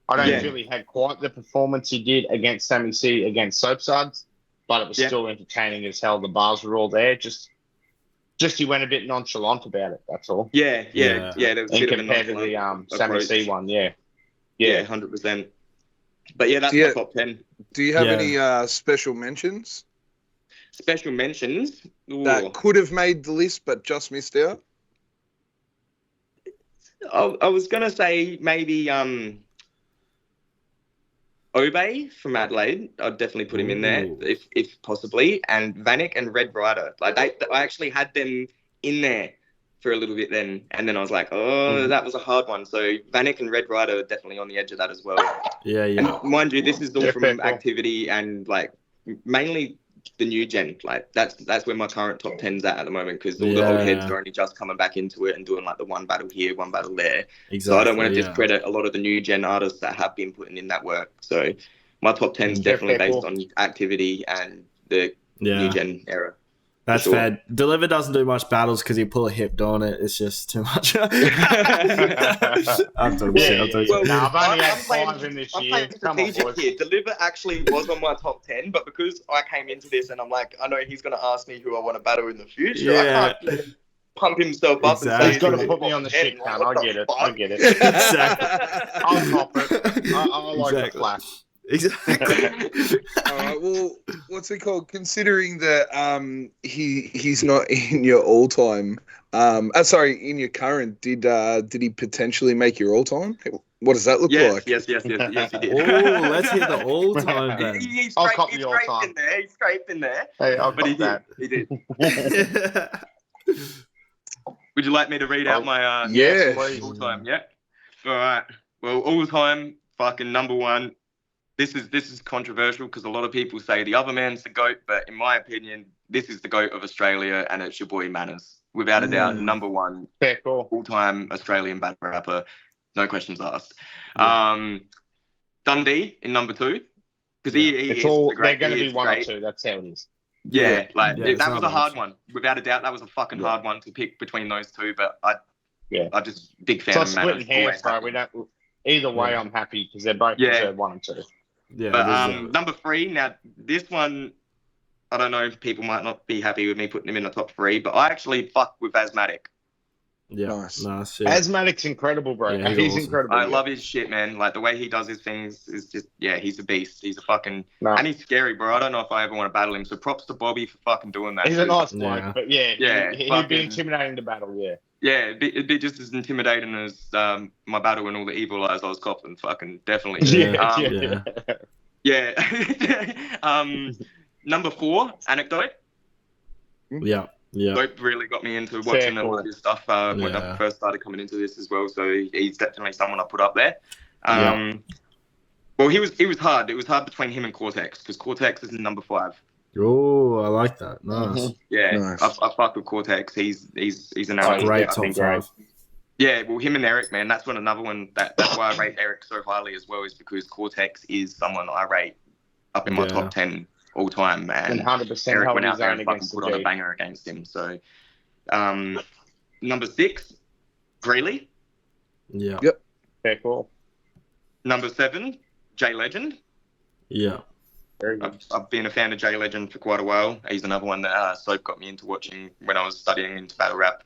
I don't feel he had quite the performance he did against Sammy C against Soapsuds, but it was still entertaining as hell. The bars were all there. Just he went a bit nonchalant about it. That's all. There was a bit compared to the Sammy C one, 100%. But yeah, that's my top 10. Do you have any special mentions? Special mentions? Ooh. That could have made the list, but just missed out? I was going to say maybe Obey from Adelaide. I'd definitely put him in there if possibly. And Vanek and Red Rider. Like I actually had them in there for a little bit then. And then I was like, that was a hard one. So Vanek and Red Rider are definitely on the edge of that as well. Yeah. And mind you, this is all from activity and like mainly the new gen. Like that's where my current top 10's at the moment, because all the old heads are only just coming back into it and doing like the one battle here, one battle there. Exactly, so I don't want to discredit a lot of the new gen artists that have been putting in that work. So my top 10's definitely based on activity and the new gen era. That's fair. Deliver doesn't do much battles because he pull a hip on it. It's just too much. I'm talking shit. I've only had 5 in this year. Come on, boys. Here. Deliver actually was on my top 10, but because I came into this and I'm like, I know he's going to ask me who I want to battle in the future. I can't pump himself up and say he's got to put me on the shit count. I get it. Exactly. I'll cop it. I like the flash. Exactly. Well, what's it called? Considering that he's not in your all time, in your current, did he potentially make your all time? What does that look like? Yes, he did. Oh, let's hear the all time then. I'll cop the all time. He scraped in there. Hey, I'll cop that. He did. Would you like me to read out my all time? Yeah. All right. Well, all time fucking number 1. This is controversial because a lot of people say the other man's the GOAT, but in my opinion, this is the GOAT of Australia, and it's your boy Manners. Without a doubt, number 1 all-time Australian battle rapper. No questions asked. Dundee in number 2. Because they're going to be 1 or 2. That's how it is. That was a hard one. Without a doubt, that was a fucking hard one to pick between those two, but I just big fan of Manners. Splitting hairs, bro. We don't... Either way, I'm happy because they're both deserve 1 and 2. Yeah, but number 3, now this one, I don't know if people might not be happy with me putting him in the top 3, but I actually fuck with Asthmatic. Yeah, nice. Yeah. Asthmatic's incredible, bro. Yeah, he's awesome. incredible. I love his shit, man. Like the way he does his things is just, he's a beast. He's a fucking, and he's scary, bro. I don't know if I ever want to battle him. So props to Bobby for fucking doing that. He's a nice bloke, but he'd be intimidating to battle. Yeah, it'd be just as intimidating as my battle and all the evil eyes I was copping. Fucking definitely. Number 4, Anecdote. Yeah. Dope really got me into watching a lot of his stuff when I first started coming into this as well. So he's definitely someone I put up there. Well, he was hard. It was hard between him and Cortex because Cortex is in number 5. Oh, I like that. Nice. Nice. I fuck with Cortex. He's an great top 5. Yeah, well, him and Eric, man, that's another one. That's why I rate Eric so highly as well, is because Cortex is someone I rate up in my top 10 all time, And and 100% Eric held went his out there own and fucking against the put on a G. banger against him. So, number 6, Greeley. Yeah. Yep. Fair call. Number 7, Jay Legend. Yeah. Very good. I've been a fan of Jay Legend for quite a while. He's another one that Soap got me into watching when I was studying into battle rap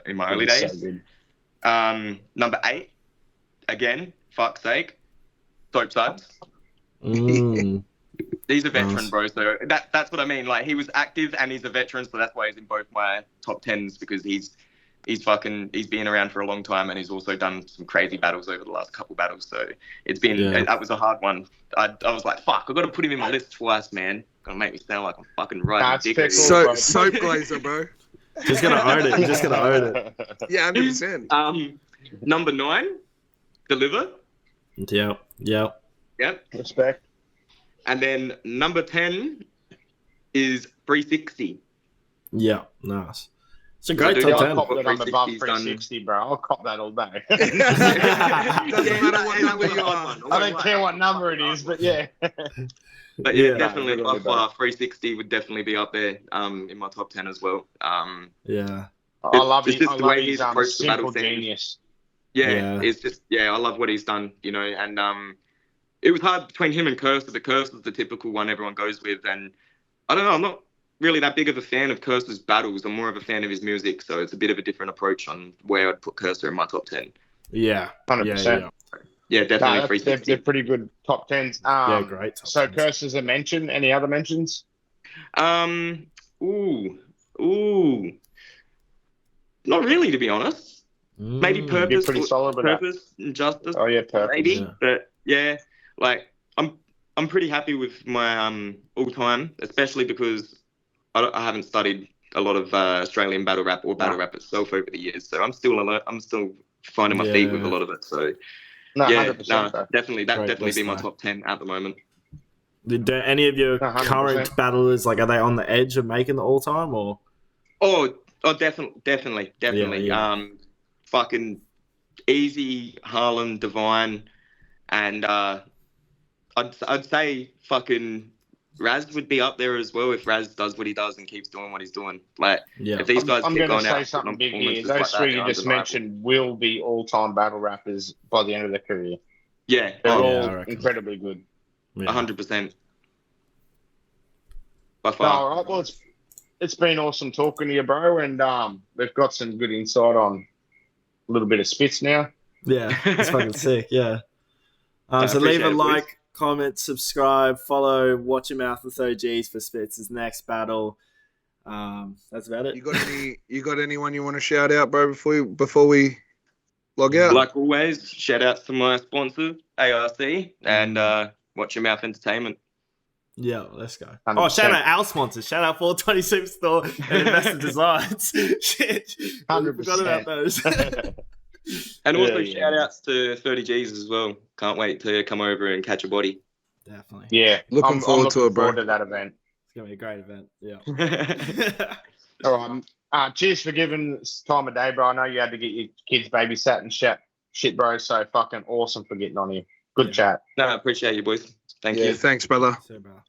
in my early He's days. so good. Number 8, again, fuck's sake, Soap Suds. Mm. He's a veteran, Nice. bro. So that's what I mean. Like, he was active and he's a veteran, so that's why he's in both my top 10s, because he's been around for a long time, and he's also done some crazy battles over the last couple battles. So it's been that was a hard one. I was like, fuck, I've got to put him in my list twice, man. Gonna make me sound like I'm fucking right. Soap glazer, bro. Just gonna own it. You're just gonna own it. Yeah, 100%. Number 9, Deliver. Yep. Yep. Respect. And then number 10 is 360. Yeah. Nice. It's a great dude, top I'll 10. cop that I'm above 360's done. 360, bro. I'll cop that all day. Doesn't matter what number you are. I don't care what number it is, but yeah. But yeah, Yeah. definitely, No, by really far, 360 would definitely be up there in my top 10 as well. Yeah. I love It's his, just I the love way his he's approached the simple battle scene. genius. Yeah. It's just, I love what he's done, you know, and it was hard between him and Cursor. The Cursor's the typical one everyone goes with, and I don't know, I'm not really that big of a fan of Cursor's battles. I'm more of a fan of his music, so it's a bit of a different approach on where I'd put Cursor in my top 10. Yeah. 100%. Yeah, definitely No, 360. they're pretty good top 10s. Yeah, great. top So 10s. Curses a mention. Any other mentions? Ooh. Not really, to be honest. Maybe Mm. Purpose, pretty solid with that. Purpose and Justice. Oh yeah, Purpose. Maybe, Yeah. but yeah, like I'm pretty happy with my all time, especially because I haven't studied a lot of Australian battle rap or battle rap itself over the years, so I'm still finding my feet with a lot of it. So No, yeah, 100%. Bro. definitely Great definitely list, be my though. top 10 at the moment. Do any of your 100%. current battlers, like, are they on the edge of making the all time, or? Oh, definitely. Yeah. Fucking Easy, Harlem, Divine, and I'd say fucking Raz would be up there as well if Raz does what he does and keeps doing what he's doing. Like, Yeah. if these guys I'm keep going to going say out something on big here. performances Those like that, three you they're just undeniable. mentioned will be all-time battle rappers by the end of their career. Yeah, They're I all reckon. incredibly good. Yeah. 100%. By No, far. all right. Well, it's been awesome talking to you, bro, and we've got some good insight on a little bit of Spitz now. Yeah, it's fucking sick. Yeah. I So leave a appreciate it, like, comment, subscribe, follow, watch your mouth with OGs for Spitz's next battle. That's about it. You got anyone you want to shout out, bro, before we log out? Like always, shout out to my sponsor, ARC, and Watch Your Mouth Entertainment. Yeah, let's go. 100%. Oh, shout out our sponsors. Shout out 420 Superstore and Investor Designs. Shit. 100%. Forgot about those. And also Yeah, shout outs to 30 Gs as well. Can't wait to come over and catch a body. Definitely. Yeah, Looking forward to it, bro. Forward to that event. It's going to be a great event. Yeah. All right. Cheers for giving us time of day, bro. I know you had to get your kids babysat and shit, bro. So fucking awesome for getting on here. Good chat. No, I appreciate you, boys. Thank Yeah, you. thanks, brother. So, bro.